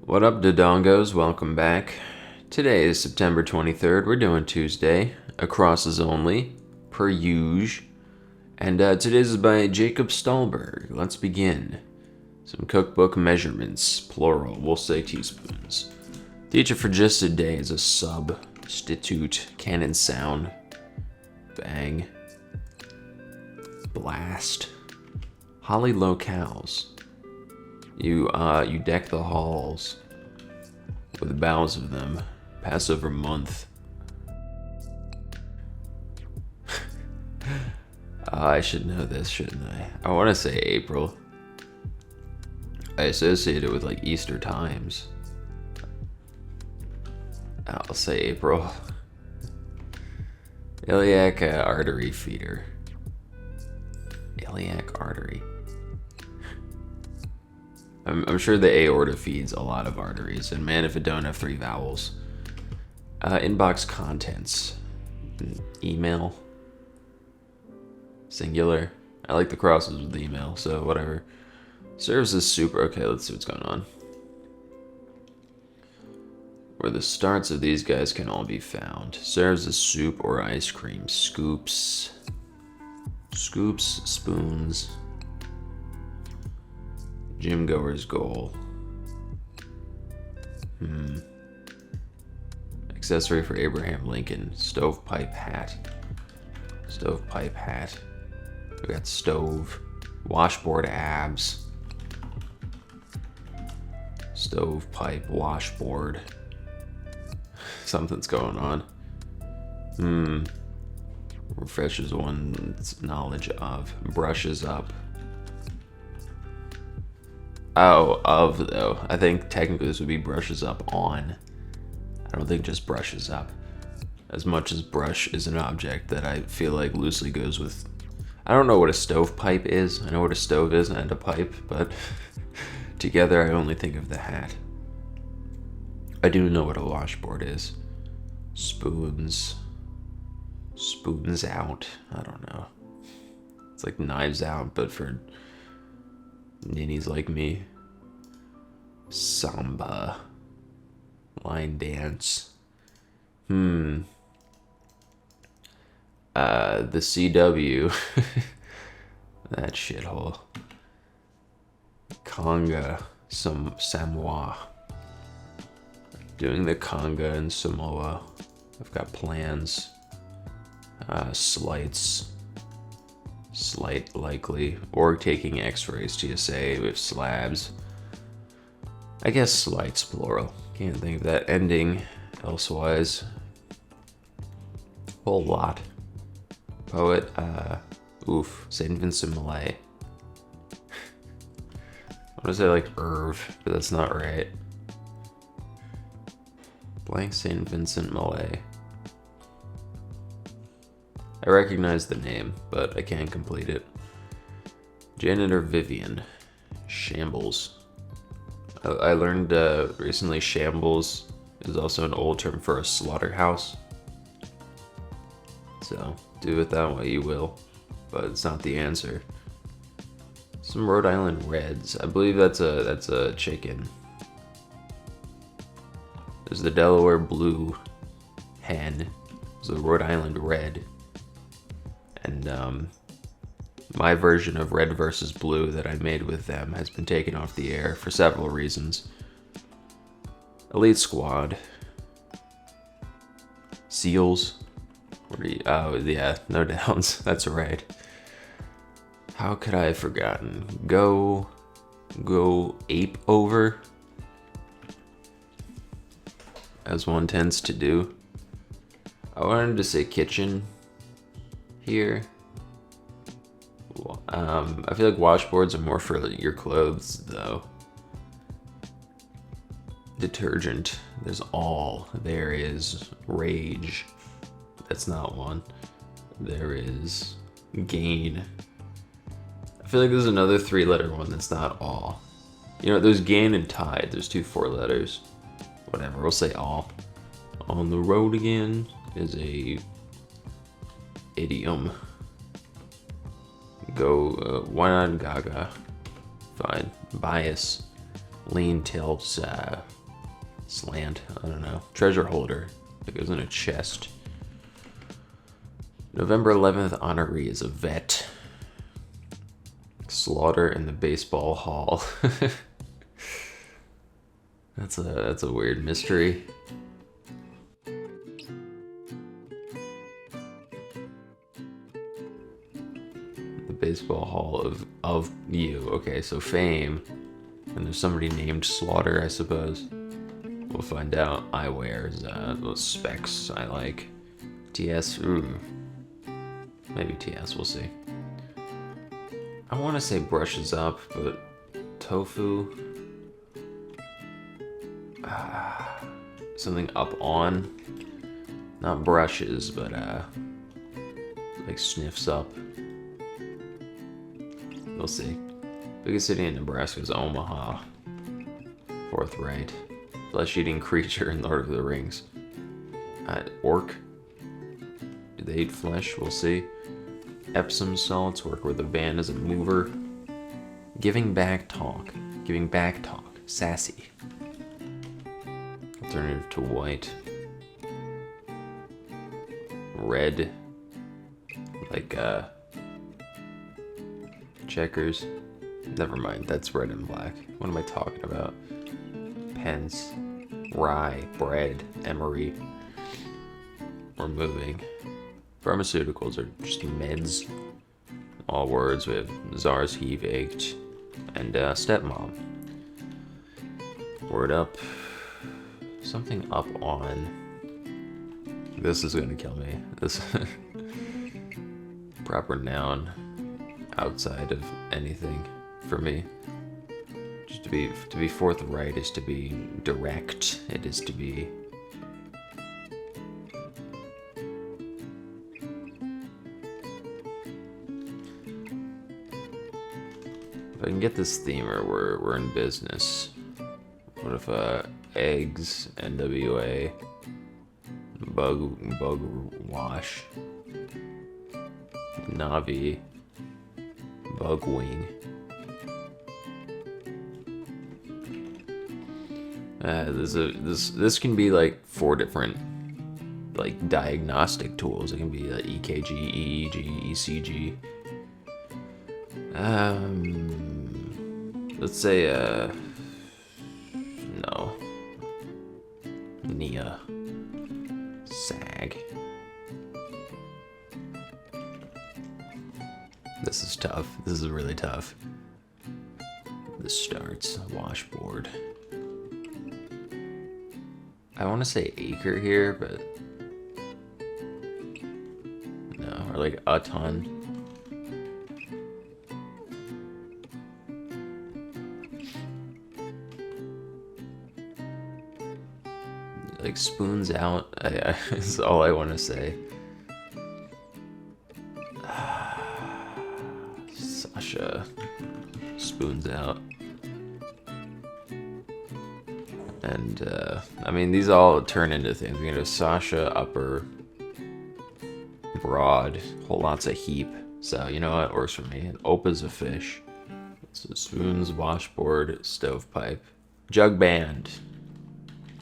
What up, Dodongos? Welcome back. Today is September 23rd. We're doing Tuesday. Acrosses only, per usual. And today's is by Jacob Stolberg. Let's begin. Some cookbook measurements, plural. We'll say teaspoons. Teacher for just a day is a substitute. Cannon sound. Bang. Blast. Holly locales. You deck the halls with the boughs of them. Passover month. I should know this, shouldn't I? I want to say April. I associate it with like Easter times. I'll say April. Iliac artery feeder. Iliac artery. I'm sure the aorta feeds a lot of arteries, and man, if it don't have 3 vowels. Inbox contents. Email. Singular. I like the crosses with email, so whatever. Serves as super. Okay, let's see what's going on. Where the starts of these guys can all be found. Serves as soup or ice cream. Scoops. Scoops, spoons. Gym goer's goal. Accessory for Abraham Lincoln. Stovepipe hat. Stovepipe hat. We got stove. Washboard abs. Stovepipe washboard. Something's going on. Refreshes one's knowledge of. Brushes up. Oh, of though. I think technically this would be brushes up on. I don't think just brushes up. As much as brush is an object that I feel like loosely goes with. I don't know what a stovepipe is. I know what a stove is and a pipe, but together I only think of the hat. I do know what a washboard is. Spoons. Spoons out. I don't know. It's like knives out, but for ninnies like me. Samba. Line dance. The CW. That shithole. Conga. Samoa. Doing the conga in Samoa. I've got plans. Slights. Slight likely. Or taking x-rays, TSA with slabs. I guess slights plural. Can't think of that ending elsewise. Whole lot. Poet, St. Vincent Millay. I want to say like Irv, but that's not right. Blank St. Vincent Millay. I recognize the name, but I can't complete it. Janitor Vivian. Shambles. I learned recently shambles is also an old term for a slaughterhouse. So, do with that what you will, but it's not the answer. Some Rhode Island Reds. I believe that's a chicken. There's the Delaware Blue hen. There's the Rhode Island Red. And my version of Red versus Blue that I made with them has been taken off the air for several reasons. Elite Squad. Seals. Oh, yeah, no downs. That's right. How could I have forgotten? Go ape over. As one tends to do. I wanted to say kitchen here. I feel like washboards are more for your clothes, though. Detergent. There's all. There is rage. That's not one. There is gain. I feel like there's another 3-letter one that's not all. You know, there's gain and tide. There's 2 4-letters. Whatever, we'll say all. On the road again is a idiom. Go, why not Gaga? Fine. Bias. Lean tilts, slant, I don't know. Treasure holder. It goes in a chest. November 11th honoree is Everet. Slaughter in the baseball hall. That's a weird mystery. The baseball hall of you. Okay, so fame. And there's somebody named Slaughter, I suppose. We'll find out. Eyewears, those specs I like. TS, ooh. Maybe TS, we'll see. I want to say brushes up, but tofu. Something up on. Not brushes, but like sniffs up. We'll see. Biggest city in Nebraska is Omaha. Forthright. Flesh-eating creature in Lord of the Rings. Orc. Do they eat flesh? We'll see. Epsom salts work where the band is a mover. Giving back talk. Giving back talk. Sassy. Alternative to white. Red. Like, checkers. Never mind, that's red and black. What am I talking about? Pence. Rye. Bread. Emery. We're moving. Pharmaceuticals are just meds. All words. We have Czar's Heave Aight and stepmom. Word up. Something up on. This is gonna kill me. This proper noun outside of anything for me. Just to be forthright is to be direct. It is to be if I can get this themer, we're in business. What if eggs, NWA, bug wash, Navi, bug wing. This can be like 4 different like diagnostic tools. It can be EKG, EEG, ECG. Let's say no. Nia. Sag. This is tough. This is really tough. This starts washboard. I want to say acre here, but no, or like a ton. Like spoons out. Is all I want to say. Sasha spoons out. And I mean, these all turn into things. We get a Sasha, upper, broad, whole lots of heap. So you know what works for me. And Opa's a fish. So spoons, washboard, stovepipe, jug band.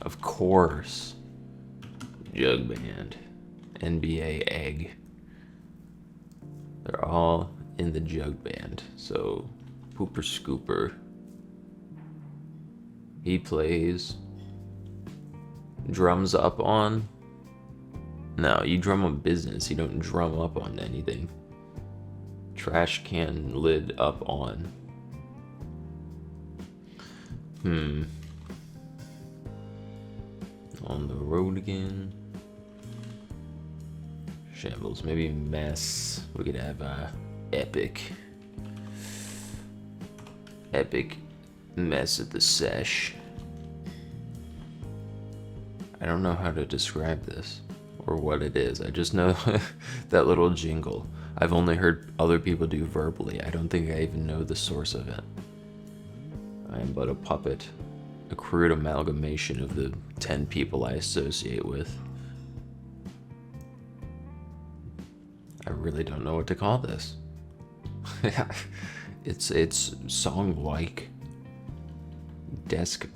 Of course. Jug band. NBA egg. They're all in the jug band. So pooper scooper. He plays. Drums up on. No, you drum on business. You don't drum up on anything. Trash can lid up on. On the road again. Shambles, maybe mess. We could have epic. Epic mess at the sesh. I don't know how to describe this or what it is. I just know that little jingle. I've only heard other people do verbally. I don't think I even know the source of it. I am but a puppet. A crude amalgamation of the 10 people I associate with. I really don't know what to call this. It's song-like, desk.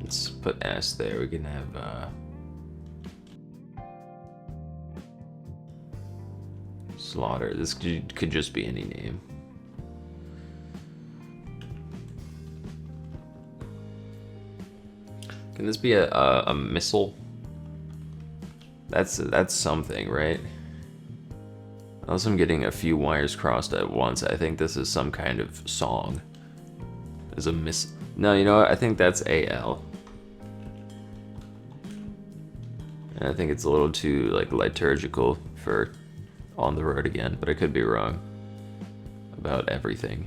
Let's put S there. We can have Slaughter. This could just be any name. Can this be a missile? That's something, right? Unless I'm getting a few wires crossed at once, I think this is some kind of song. There's a miss. No, you know what? I think that's AL. And I think it's a little too like liturgical for On the Road Again, but I could be wrong about everything.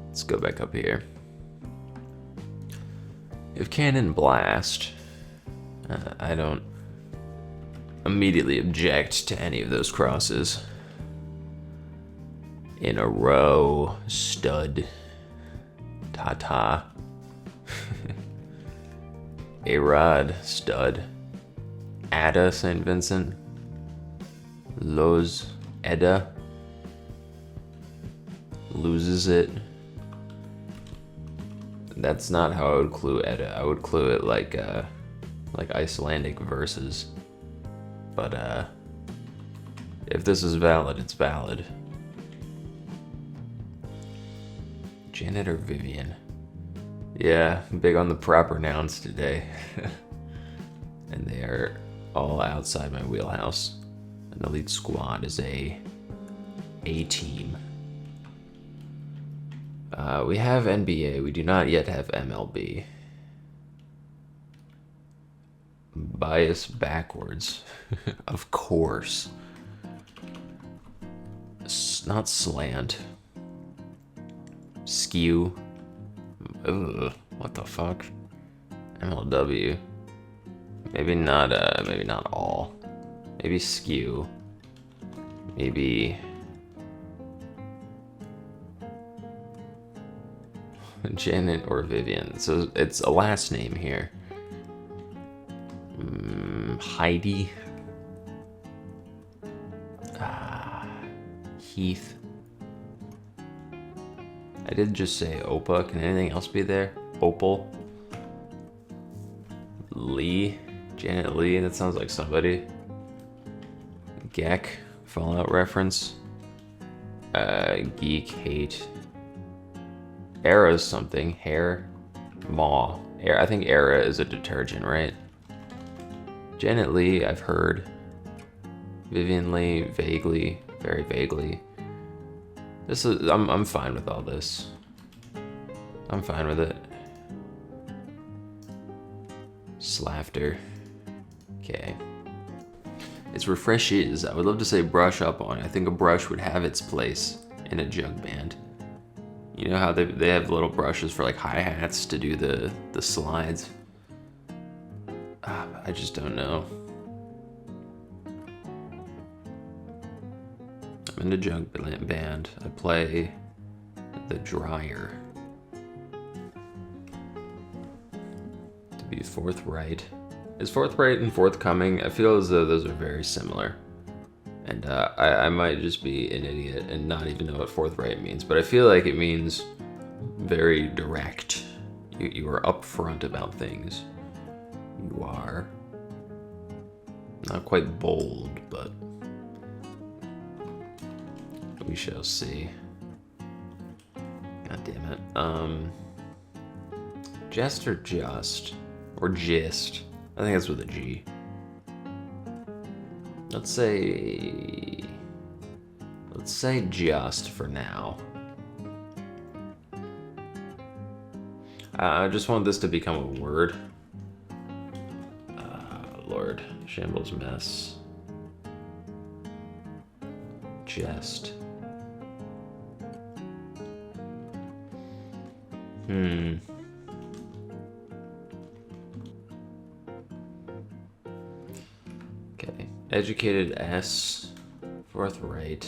Let's go back up here. If Cannon Blast, I don't immediately object to any of those crosses. In a row, Stud, Tata, A-Rod, Stud, Ada, St. Vincent, Los, Edda, Loses It. That's not how I would clue Edda. I would clue it like Icelandic verses. But if this is valid, it's valid. Janet or Vivian? Yeah, big on the proper nouns today. And they are all outside my wheelhouse. An elite squad is a team. We have NBA. We do not yet have MLB. Bias backwards. Of course. Not slant. Skew. Ugh, what the fuck? MLW. Maybe not all. Maybe skew. Maybe Janet or Vivian. So it's a last name here. Heidi. Heath. I did just say Opa. Can anything else be there? Opal. Lee. Janet Lee. That sounds like somebody. Gek. Fallout reference. Geek. Hate. Era's something. Hair. Maw. I think Era is a detergent, right? Janet Lee, I've heard. Vivian Lee, vaguely. Very vaguely. This is. I'm fine with all this. I'm fine with it. Slafter. Okay. It's refreshes. I would love to say brush up on. I think a brush would have its place in a jug band. You know how they have little brushes for like hi-hats to do the slides? I just don't know. I'm in a jug band. I play the dryer. To be forthright. Is forthright and forthcoming? I feel as though those are very similar. And I might just be an idiot and not even know what forthright means, but I feel like it means very direct. You are upfront about things. You are not quite bold, but we shall see. God damn it. Jest or just? Or gist? I think that's with a G. Let's say just for now. I just want this to become a word. Lord, shambles mess. Jest. Okay. Educated S. Forthright.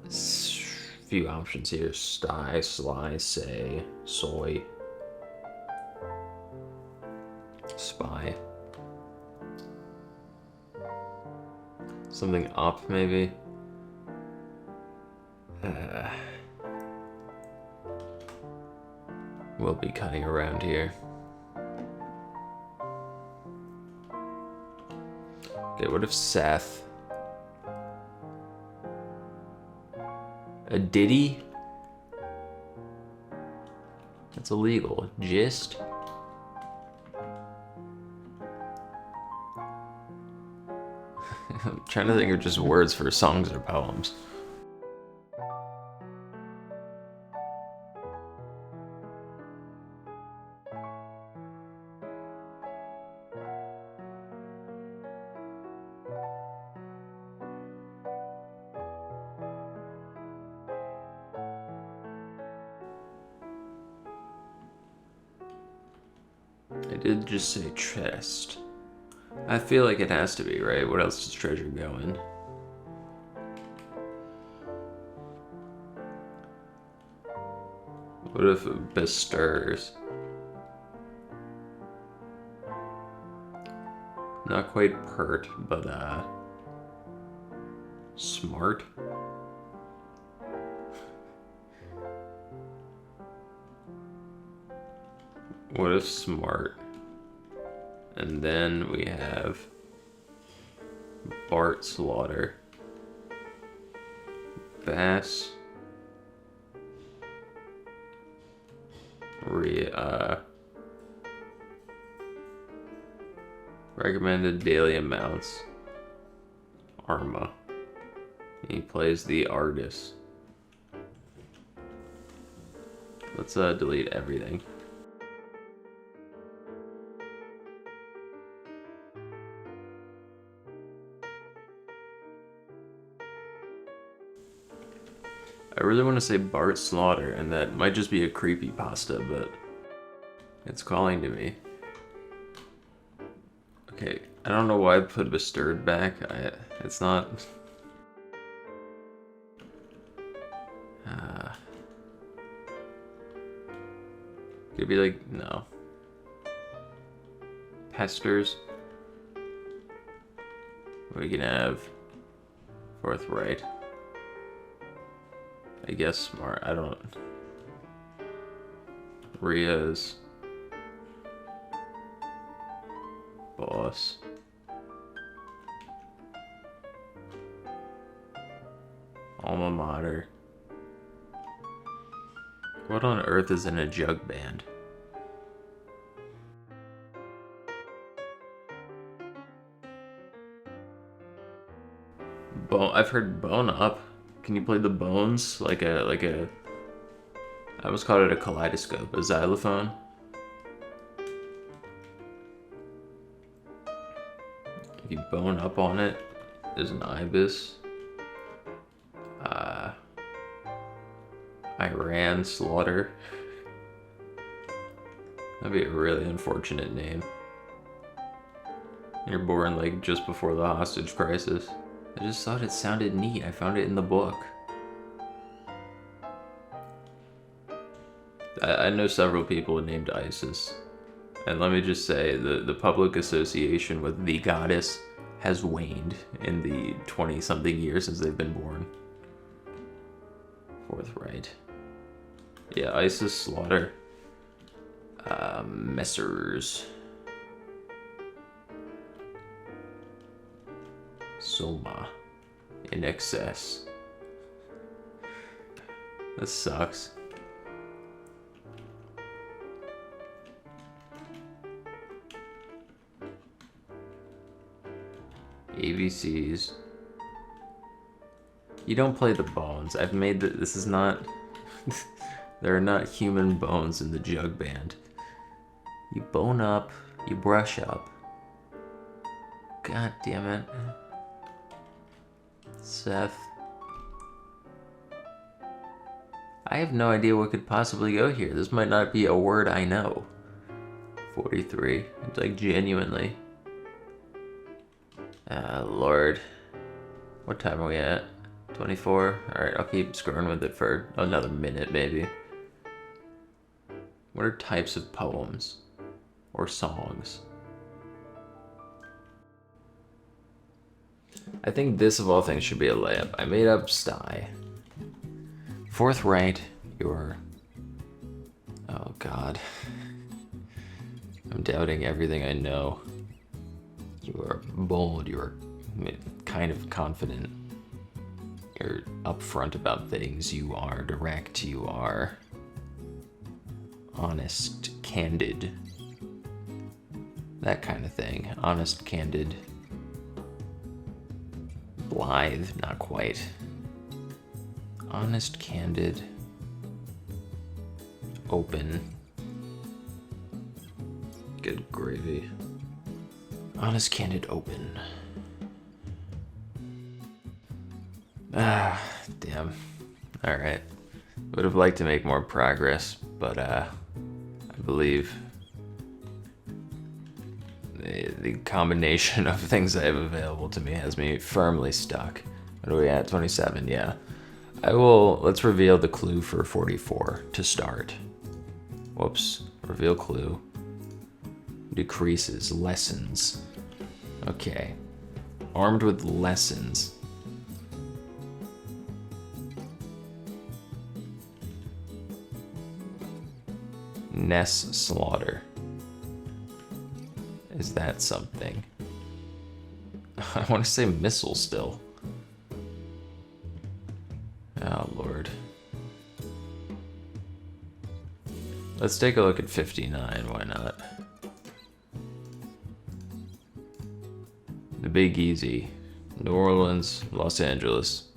Few options here. Sty, sly, say, soy. Spy. Something up, maybe? We'll be cutting around here. Okay, what if Seth? A ditty? That's illegal. Gist? I'm trying to think of just words for songs or poems. I did just say chest. I feel like it has to be, right? What else does treasure go in? What if it bestirs? Not quite pert, but smart? What if smart? And then we have Bart Slaughter. Bass. Recommended daily amounts. Arma. He plays the Argus. Let's delete everything. I really want to say Bart Slaughter, and that might just be a creepypasta, but it's calling to me. Okay, I don't know why I put Bestirred back. It's not... Could be like, no. Pesters. We can have Forthright. I guess smart. I don't... Ria's boss. Alma mater. What on earth is in a jug band? I've heard bone up. Can you play the bones like a? I almost called it a kaleidoscope, a xylophone. If you bone up on it, there's an ibis. Iran Slaughter. That'd be a really unfortunate name. You're born like just before the hostage crisis. I just thought it sounded neat. I found it in the book. I know several people named Isis. And let me just say, the public association with the goddess has waned in the 20-something years since they've been born. Forthright. Yeah, Isis Slaughter. Messers. Soma. In excess. This sucks. ABCs. You don't play the bones. I've made this is not... There are not human bones in the jug band. You bone up, you brush up. God damn it. Seth. I have no idea what could possibly go here. This might not be a word I know. 43. It's like genuinely. Lord. What time are we at? 24? Alright, I'll keep scrolling with it for another minute, maybe. What are types of poems? Or songs? I think this of all things should be a layup. I made up Sty. Fourth right, you're... Oh god. I'm doubting everything I know. You are bold, you are kind of confident. You're upfront about things, you are direct, you are honest, candid. That kind of thing. Honest, candid. Blithe, not quite. Honest, candid. Open. Good gravy. Honest, candid, open. Ah, damn. Alright. Would have liked to make more progress, but I believe the combination of things I have available to me has me firmly stuck. What are we at? 27, yeah. Let's reveal the clue for 44 to start. Whoops. Reveal clue. Decreases. Lessons. Okay. Armed with lessons. Ness slaughter. Is that something? I want to say missile still. Oh, Lord. Let's take a look at 59, why not? The Big Easy. New Orleans, Los Angeles.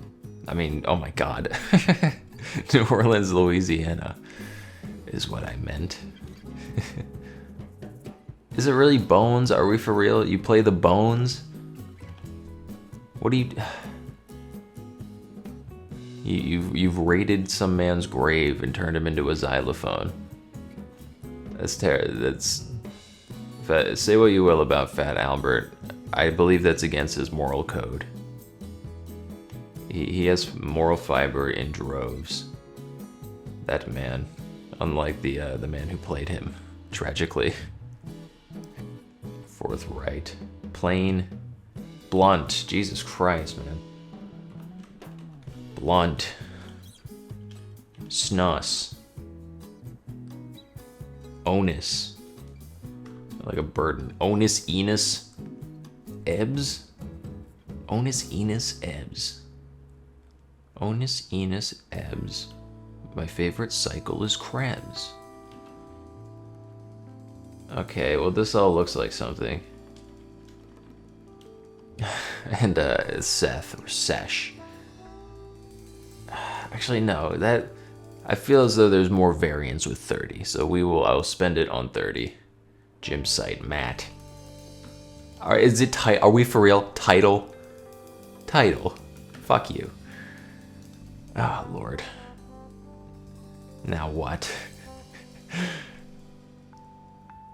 I mean, oh my god. New Orleans, Louisiana is what I meant. Is it really Bones? Are we for real? You play the Bones? What do you... You've raided some man's grave and turned him into a xylophone. That's terrible. That's... Say what you will about Fat Albert. I believe that's against his moral code. He has moral fiber in droves. That man. Unlike the man who played him, tragically. Fourth right. Plain. Blunt. Jesus Christ, man. Blunt. Snus. Onus. Like a burden. Onus Enos Ebbs? Onus Enos Ebbs. Onus Enos Ebbs. My favorite cycle is Krebs. Okay, well this all looks like something. And Seth or Sesh. Actually no, that I feel as though there's more variance with 30, so I'll spend it on 30. Gym site, Matt. Alright, is it are we for real? Title? Title. Fuck you. Oh Lord. Now what?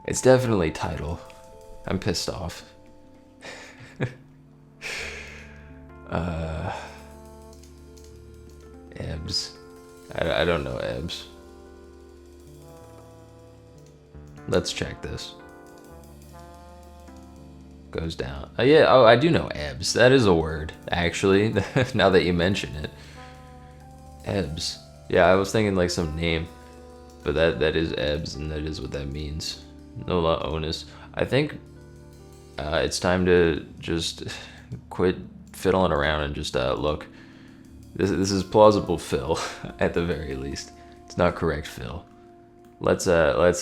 It's definitely title. I'm pissed off. Ebbs. I don't know Ebbs. Let's check this. Goes down. Oh yeah, I do know Ebbs. That is a word, actually, now that you mention it. Ebbs. Yeah, I was thinking like some name, but that is Ebbs, and that is what that means. Nola onus. I think it's time to just quit fiddling around and just look. This is plausible fill, at the very least. It's not correct fill. Let's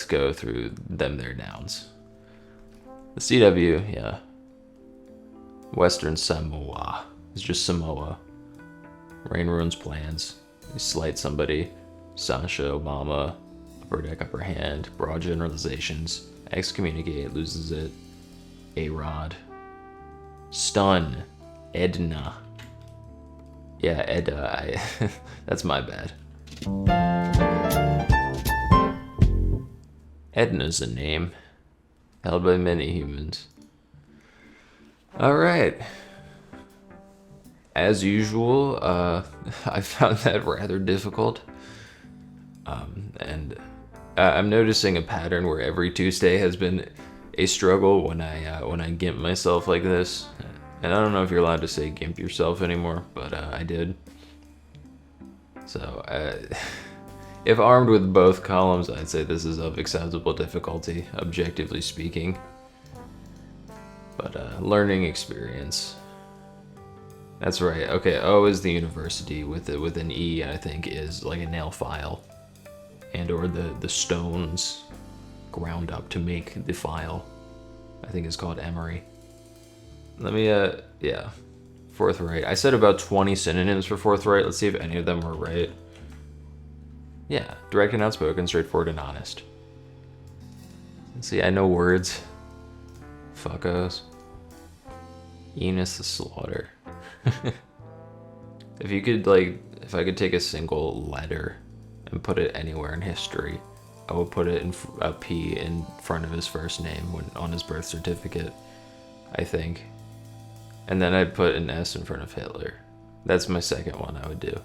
go through their nouns. The CW, yeah. Western Samoa. It's just Samoa. Rain ruins plans. You slight somebody. Sasha, Obama. Upper deck, upper hand. Broad generalizations. Excommunicate, loses it. A-Rod. Stun. Edna. Yeah, Edda. That's my bad. Edna's a name held by many humans. Alright. As usual, I found that rather difficult. And I'm noticing a pattern where every Tuesday has been a struggle when I gimp myself like this. And I don't know if you're allowed to say gimp yourself anymore, but I did. So, if armed with both columns, I'd say this is of acceptable difficulty, objectively speaking. But learning experience. That's right. Okay, O is the university with an E, I think, is like a nail file, and or the stones ground up to make the file. I think it's called emery. Let me yeah, forthright. I said about 20 synonyms for forthright. Let's see if any of them were right. Yeah, direct and outspoken, straightforward and honest. See, I know words. Fuckos. Enos the Slaughter. If you could, like, if I could take a single letter and put it anywhere in history, I would put it in a P in front of his first name on his birth certificate, I think. And then I'd put an S in front of Hitler. That's my second one I would do.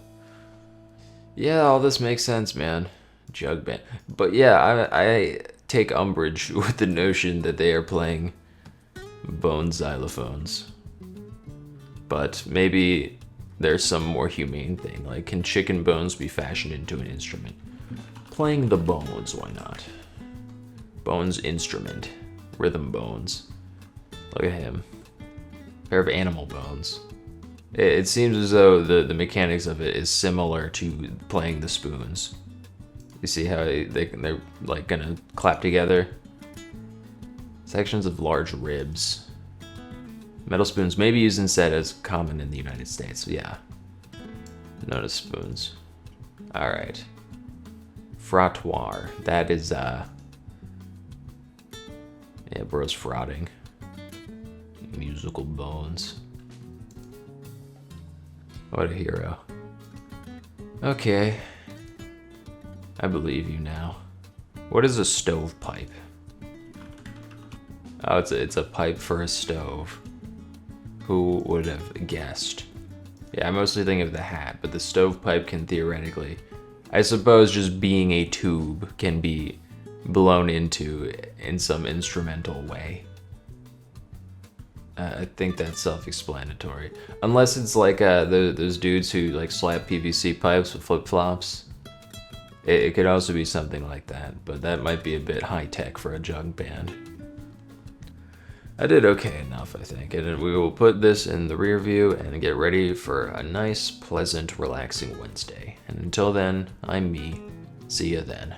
Yeah, all this makes sense, man. Jug band. But yeah, I take umbrage with the notion that they are playing bone xylophones. But maybe there's some more humane thing, like, can chicken bones be fashioned into an instrument? Playing the bones, why not? Bones instrument. Rhythm bones. Look at him. Pair of animal bones. It seems as though the mechanics of it is similar to playing the spoons. You see how they're like gonna clap together? Sections of large ribs. Metal spoons may be used instead as common in the United States. Yeah. Notice spoons. Alright. Frottoir. That is, yeah, bro's frotting. Musical bones. What a hero. Okay. I believe you now. What is a stovepipe? Oh, it's a pipe for a stove. Who would have guessed? Yeah, I mostly think of the hat, but the stovepipe can theoretically, I suppose, just being a tube can be blown into in some instrumental way. I think that's self-explanatory. Unless it's like those dudes who like slap PVC pipes with flip-flops. It could also be something like that, but that might be a bit high-tech for a jug band. I did okay enough, I think, and we will put this in the rear view and get ready for a nice, pleasant, relaxing Wednesday. And until then, I'm me. See ya then.